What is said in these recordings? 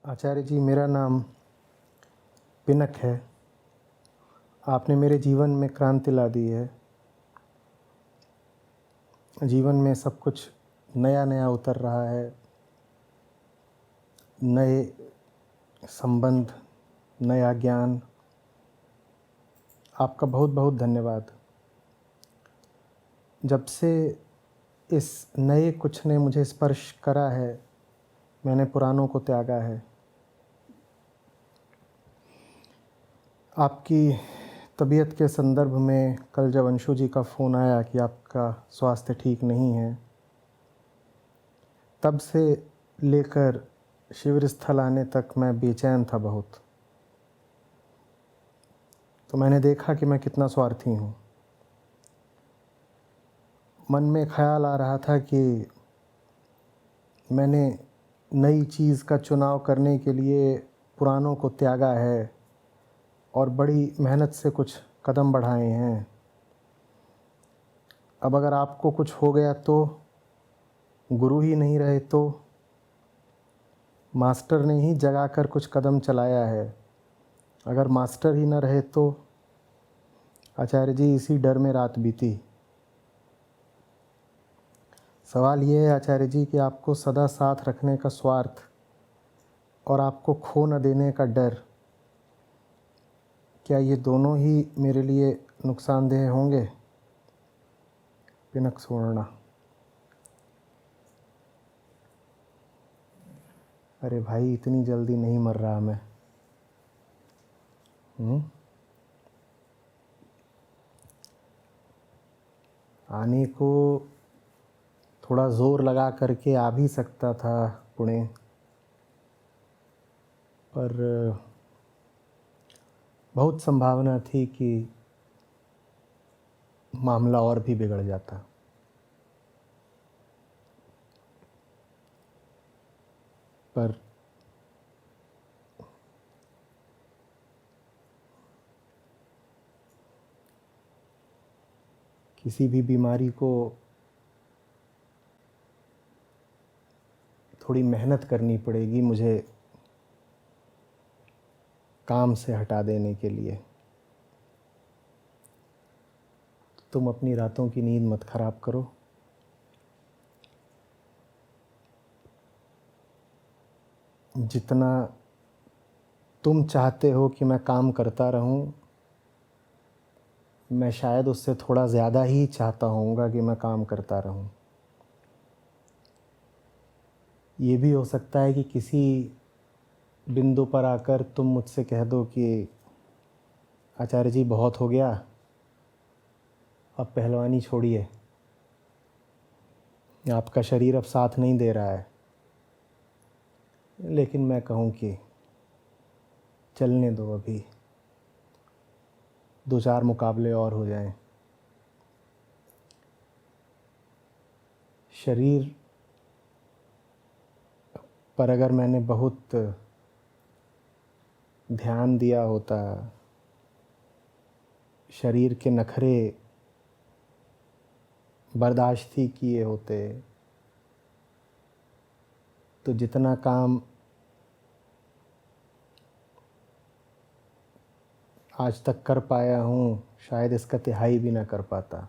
आचार्य जी, मेरा नाम पिनक है। आपने मेरे जीवन में क्रांति ला दी है। जीवन में सब कुछ नया नया उतर रहा है। नए संबंध, नया ज्ञान। आपका बहुत बहुत धन्यवाद। जब से इस नए कुछ ने मुझे स्पर्श करा है, मैंने पुरानों को त्यागा है। आपकी तबीयत के संदर्भ में कल जब अंशु जी का फ़ोन आया कि आपका स्वास्थ्य ठीक नहीं है, तब से लेकर शिविर स्थल आने तक मैं बेचैन था बहुत। तो मैंने देखा कि मैं कितना स्वार्थी हूँ। मन में ख़्याल आ रहा था कि मैंने नई चीज़ का चुनाव करने के लिए पुरानों को त्यागा है और बड़ी मेहनत से कुछ कदम बढ़ाए हैं। अब अगर आपको कुछ हो गया तो, गुरु ही नहीं रहे तो, मास्टर ने ही जगा कर कुछ कदम चलाया है। अगर मास्टर ही न रहे तो आचार्य जी, इसी डर में रात बीती। सवाल ये है आचार्य जी कि आपको सदा साथ रखने का स्वार्थ और आपको खो न देने का डर, क्या ये दोनों ही मेरे लिए नुकसानदेह होंगे? पिनक सुवर्णा। अरे भाई, इतनी जल्दी नहीं मर रहा मैं। आने को थोड़ा ज़ोर लगा करके आ भी सकता था पुणे, पर बहुत संभावना थी कि मामला और भी बिगड़ जाता। पर किसी भी बीमारी को थोड़ी मेहनत करनी पड़ेगी मुझे काम से हटा देने के लिए। तुम अपनी रातों की नींद मत खराब करो। जितना तुम चाहते हो कि मैं काम करता रहूं, मैं शायद उससे थोड़ा ज़्यादा ही चाहता होऊंगा कि मैं काम करता रहूं। ये भी हो सकता है कि किसी बिंदु पर आकर तुम मुझसे कह दो कि आचार्य जी, बहुत हो गया, अब पहलवानी छोड़िए, आपका शरीर अब साथ नहीं दे रहा है। लेकिन मैं कहूँ कि चलने दो, अभी 2-4 मुकाबले और हो जाएं। शरीर पर अगर मैंने बहुत ध्यान दिया होता, शरीर के नखरे बर्दाश्त ही किए होते, तो जितना काम आज तक कर पाया हूँ, शायद इसका तिहाई भी ना कर पाता।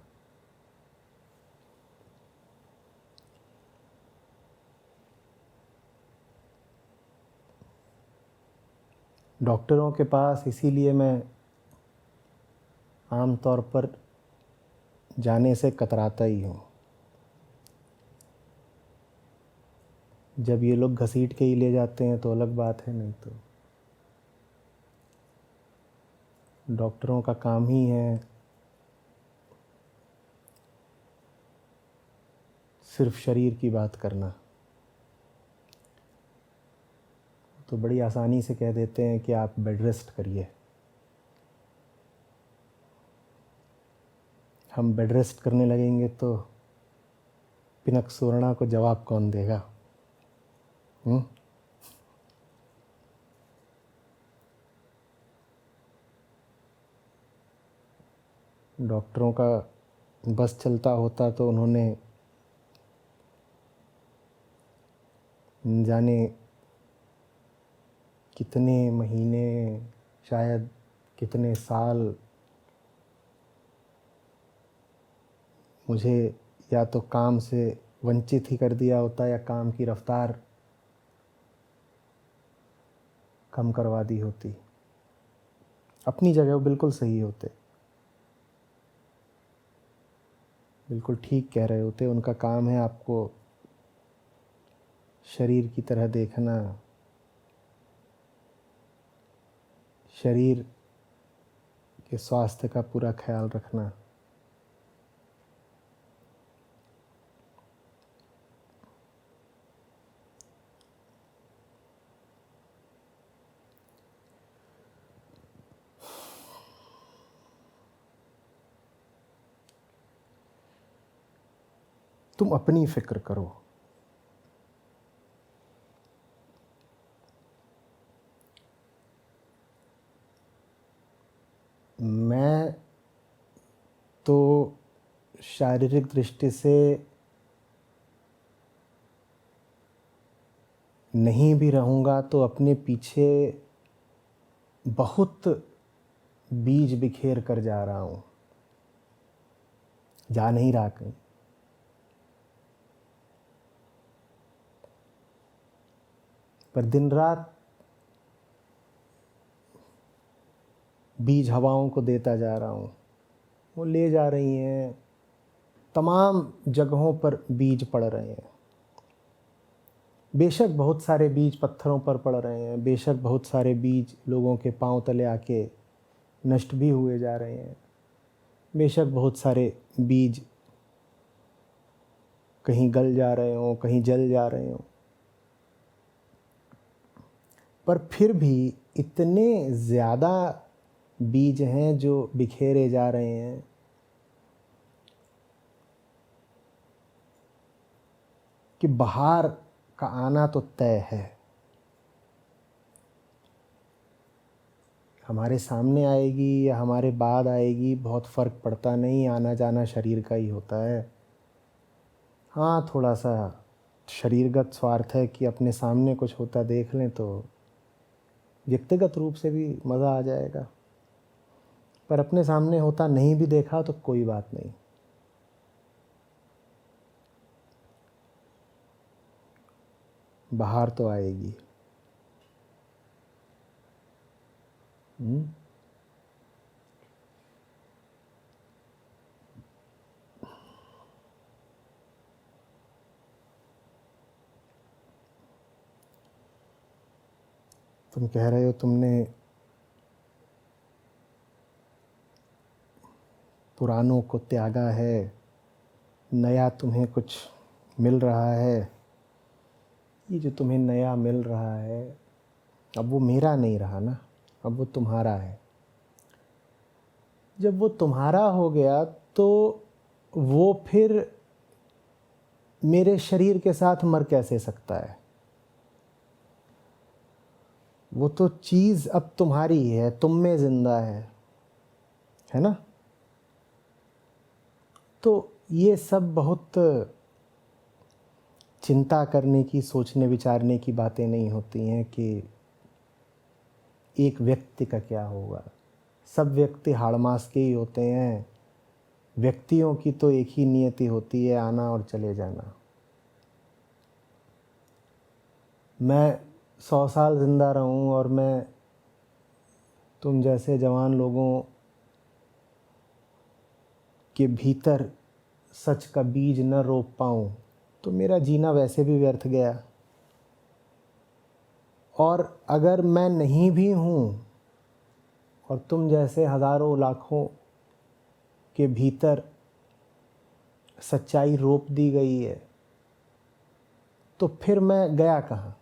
डॉक्टरों के पास इसीलिए मैं आम तौर पर जाने से कतराता ही हूँ। जब ये लोग घसीट के ही ले जाते हैं तो अलग बात है, नहीं तो डॉक्टरों का काम ही है सिर्फ शरीर की बात करना। तो बड़ी आसानी से कह देते हैं कि आप बेड रेस्ट करिए। हम बेड रेस्ट करने लगेंगे तो पिनक सुवर्णा को जवाब कौन देगा? डॉक्टरों का बस चलता होता तो उन्होंने जाने कितने महीने, शायद कितने साल मुझे या तो काम से वंचित ही कर दिया होता या काम की रफ्तार कम करवा दी होती। अपनी जगह वो बिल्कुल सही होते, बिल्कुल ठीक कह रहे होते। उनका काम है आपको शरीर की तरह देखना, शरीर के स्वास्थ्य का पूरा ख्याल रखना। तुम अपनी फिक्र करो। मैं तो शारीरिक दृष्टि से नहीं भी रहूँगा तो अपने पीछे बहुत बीज बिखेर कर जा रहा हूँ, जा नहीं रहा कहीं। पर दिन रात बीज हवाओं को देता जा रहा हूँ, वो ले जा रही हैं, तमाम जगहों पर बीज पड़ रहे हैं। बेशक बहुत सारे बीज पत्थरों पर पड़ रहे हैं, बेशक बहुत सारे बीज लोगों के पांव तले आके नष्ट भी हुए जा रहे हैं, बेशक बहुत सारे बीज कहीं गल जा रहे हों, कहीं जल जा रहे हों, पर फिर भी इतने ज़्यादा बीज हैं जो बिखेरे जा रहे हैं कि बाहर का आना तो तय है। हमारे सामने आएगी या हमारे बाद आएगी बहुत फ़र्क पड़ता नहीं, आना जाना शरीर का ही होता है। हाँ, थोड़ा सा शरीरगत स्वार्थ है कि अपने सामने कुछ होता देख लें तो व्यक्तिगत रूप से भी मज़ा आ जाएगा, पर अपने सामने होता नहीं भी देखा तो कोई बात नहीं। बाहर तो आएगी। तुम कह रहे हो तुमने पुरानों को त्यागा है, नया तुम्हें कुछ मिल रहा है। ये जो तुम्हें नया मिल रहा है अब वो मेरा नहीं रहा ना, अब वो तुम्हारा है। जब वो तुम्हारा हो गया तो वो फिर मेरे शरीर के साथ मर कैसे सकता है? वो तो चीज़ अब तुम्हारी है, तुम में ज़िंदा है ना? तो ये सब बहुत चिंता करने की, सोचने विचारने की बातें नहीं होती हैं कि एक व्यक्ति का क्या होगा। सब व्यक्ति हाड़मास के ही होते हैं। व्यक्तियों की तो एक ही नियति होती है, आना और चले जाना। मैं 100 साल ज़िंदा रहूं और मैं तुम जैसे जवान लोगों के भीतर सच का बीज न रोप पाऊं तो मेरा जीना वैसे भी व्यर्थ गया। और अगर मैं नहीं भी हूँ और तुम जैसे हज़ारों लाखों के भीतर सच्चाई रोप दी गई है तो फिर मैं गया कहाँ?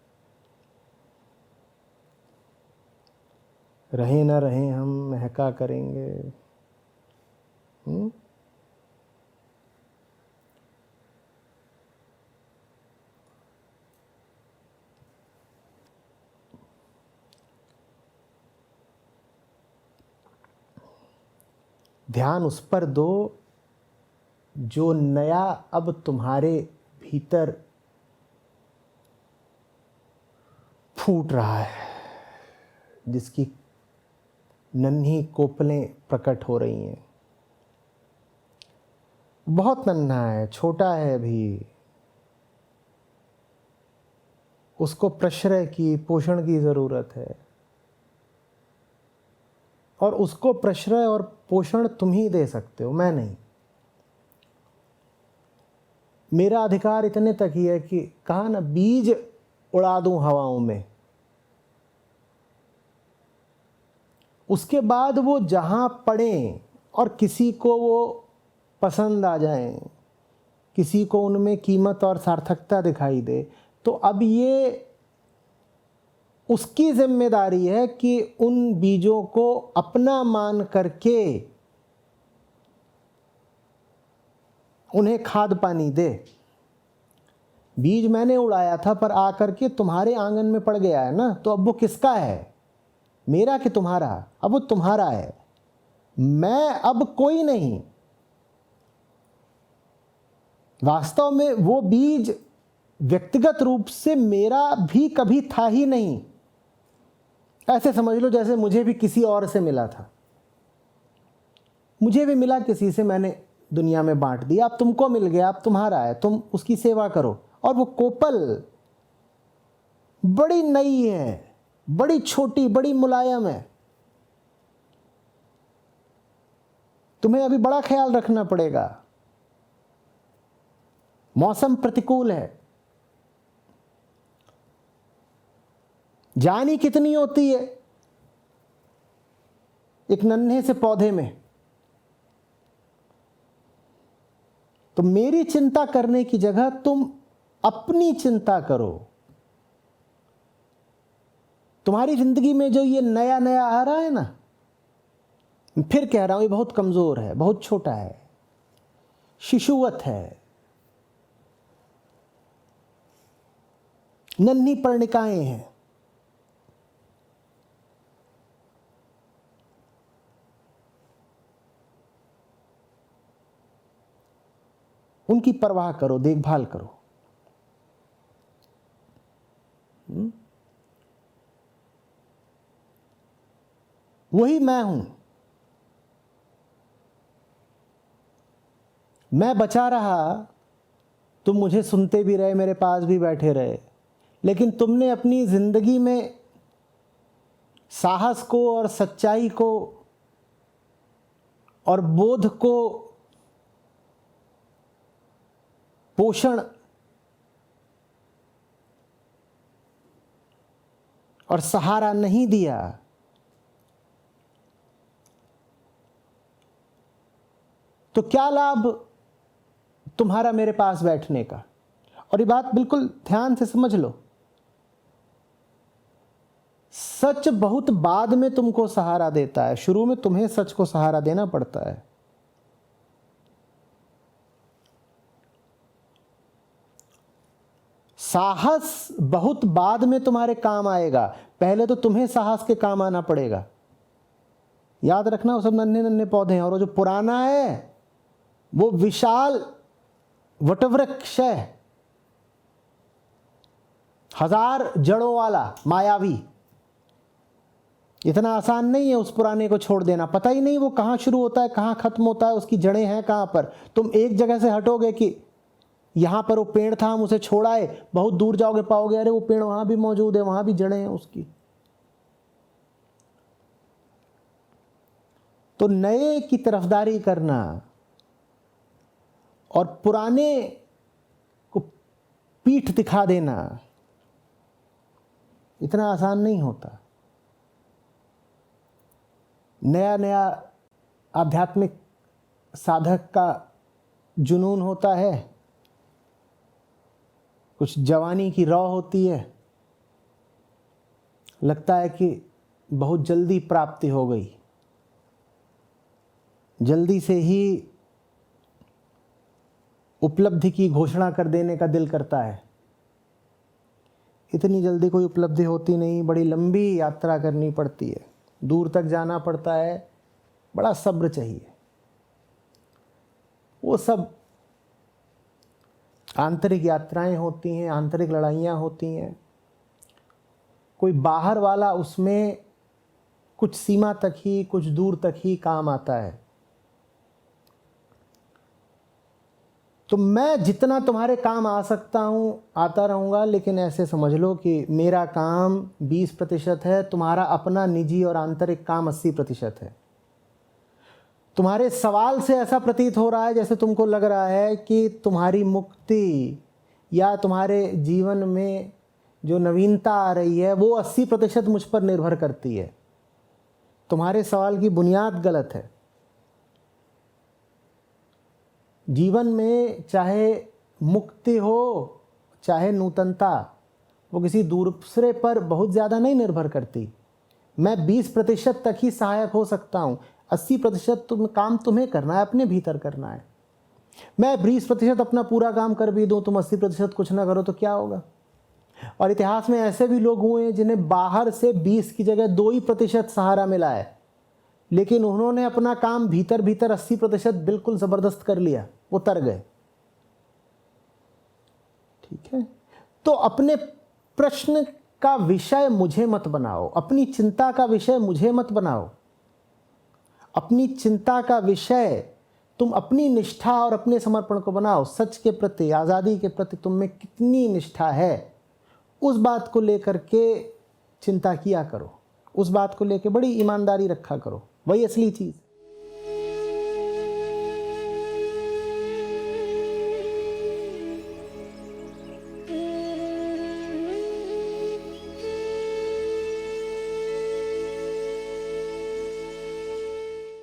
रहें ना रहें हम महका करेंगे। ध्यान उस पर दो जो नया अब तुम्हारे भीतर फूट रहा है। जिसकी नन्ही कोपलें प्रकट हो रही हैं। बहुत नन्हा है, छोटा है अभी, उसको प्रश्रय की, पोषण की ज़रूरत है, और उसको प्रश्रय और पोषण तुम ही दे सकते हो, मैं नहीं। मेरा अधिकार इतने तक ही है कि कहा ना, बीज उड़ा दूं हवाओं में, उसके बाद वो जहां पड़े और किसी को वो पसंद आ जाएं, किसी को उनमें कीमत और सार्थकता दिखाई दे, तो अब ये उसकी जिम्मेदारी है कि उन बीजों को अपना मान करके उन्हें खाद पानी दे। बीज मैंने उड़ाया था, पर आकर के तुम्हारे आंगन में पड़ गया है ना, तो अब वो किसका है, मेरा कि तुम्हारा? अब वो तुम्हारा है। मैं अब कोई नहीं। वास्तव में वो बीज व्यक्तिगत रूप से मेरा भी कभी था ही नहीं। ऐसे समझ लो जैसे मुझे भी किसी और से मिला था, मुझे भी मिला किसी से, मैंने दुनिया में बांट दिया, अब तुमको मिल गया, अब तुम्हारा है, तुम उसकी सेवा करो। और वो कोपल बड़ी नई है, बड़ी छोटी, बड़ी मुलायम है। तुम्हें अभी बड़ा ख्याल रखना पड़ेगा। मौसम प्रतिकूल है। जान ही कितनी होती है एक नन्हे से पौधे में। तो मेरी चिंता करने की जगह तुम अपनी चिंता करो। तुम्हारी जिंदगी में जो ये नया नया आ रहा है ना, फिर कह रहा हूं, ये बहुत कमजोर है, बहुत छोटा है, शिशुवत है, नन्ही पर्णिकाएं हैं। उनकी परवाह करो, देखभाल करो। वही मैं हूं। मैं बचा रहा, तुम मुझे सुनते भी रहे, मेरे पास भी बैठे रहे, लेकिन तुमने अपनी जिंदगी में साहस को और सच्चाई को और बोध को पोषण और सहारा नहीं दिया। तो क्या लाभ तुम्हारा मेरे पास बैठने का? और ये बात बिल्कुल ध्यान से समझ लो, सच बहुत बाद में तुमको सहारा देता है, शुरू में तुम्हें सच को सहारा देना पड़ता है। साहस बहुत बाद में तुम्हारे काम आएगा, पहले तो तुम्हें साहस के काम आना पड़ेगा। याद रखना, वो सब नन्हे नन्हे पौधे हैं, और वो जो पुराना है वो विशाल वटवृक्ष है, 1000 जड़ों वाला, मायावी। इतना आसान नहीं है उस पुराने को छोड़ देना। पता ही नहीं वो कहां शुरू होता है, कहां खत्म होता है, उसकी जड़ें हैं कहां पर। तुम एक जगह से हटोगे कि यहां पर वो पेड़ था, हम उसे छोड़ाए, बहुत दूर जाओगे पाओगे अरे वो पेड़ वहां भी मौजूद है, वहां भी जड़ें हैं उसकी। तो नए की तरफदारी करना और पुराने को पीठ दिखा देना इतना आसान नहीं होता। नया नया आध्यात्मिक साधक का जुनून होता है, कुछ जवानी की रौ होती है, लगता है कि बहुत जल्दी प्राप्ति हो गई, जल्दी से ही उपलब्धि की घोषणा कर देने का दिल करता है। इतनी जल्दी कोई उपलब्धि होती नहीं, बड़ी लंबी यात्रा करनी पड़ती है, दूर तक जाना पड़ता है, बड़ा सब्र चाहिए। वो सब आंतरिक यात्राएं होती हैं, आंतरिक लड़ाइयाँ होती हैं। कोई बाहर वाला उसमें कुछ सीमा तक ही, कुछ दूर तक ही काम आता है। तो मैं जितना तुम्हारे काम आ सकता हूँ आता रहूँगा, लेकिन ऐसे समझ लो कि मेरा काम 20% है, तुम्हारा अपना निजी और आंतरिक काम 80% है। तुम्हारे सवाल से ऐसा प्रतीत हो रहा है जैसे तुमको लग रहा है कि तुम्हारी मुक्ति या तुम्हारे जीवन में जो नवीनता आ रही है वो 80% मुझ पर निर्भर करती है। तुम्हारे सवाल की बुनियाद गलत है। जीवन में चाहे मुक्ति हो चाहे नूतनता, वो किसी दूसरे पर बहुत ज़्यादा नहीं निर्भर करती। मैं 20% तक ही सहायक हो सकता हूँ, 80% काम तुम्हें करना है, अपने भीतर करना है। मैं 20% अपना पूरा काम कर भी दूँ, तुम 80% कुछ ना करो तो क्या होगा। और इतिहास में ऐसे भी लोग हुए हैं जिन्हें बाहर से 20 की जगह 2% सहारा मिला है, लेकिन उन्होंने अपना काम भीतर भीतर 80% बिल्कुल ज़बरदस्त कर लिया, वो तर गए। ठीक है, तो अपने प्रश्न का विषय मुझे मत बनाओ, अपनी चिंता का विषय मुझे मत बनाओ। अपनी चिंता का विषय तुम अपनी निष्ठा और अपने समर्पण को बनाओ। सच के प्रति, आज़ादी के प्रति तुम में कितनी निष्ठा है, उस बात को लेकर के चिंता किया करो, उस बात को लेकर बड़ी ईमानदारी रखा करो, वही असली चीज़।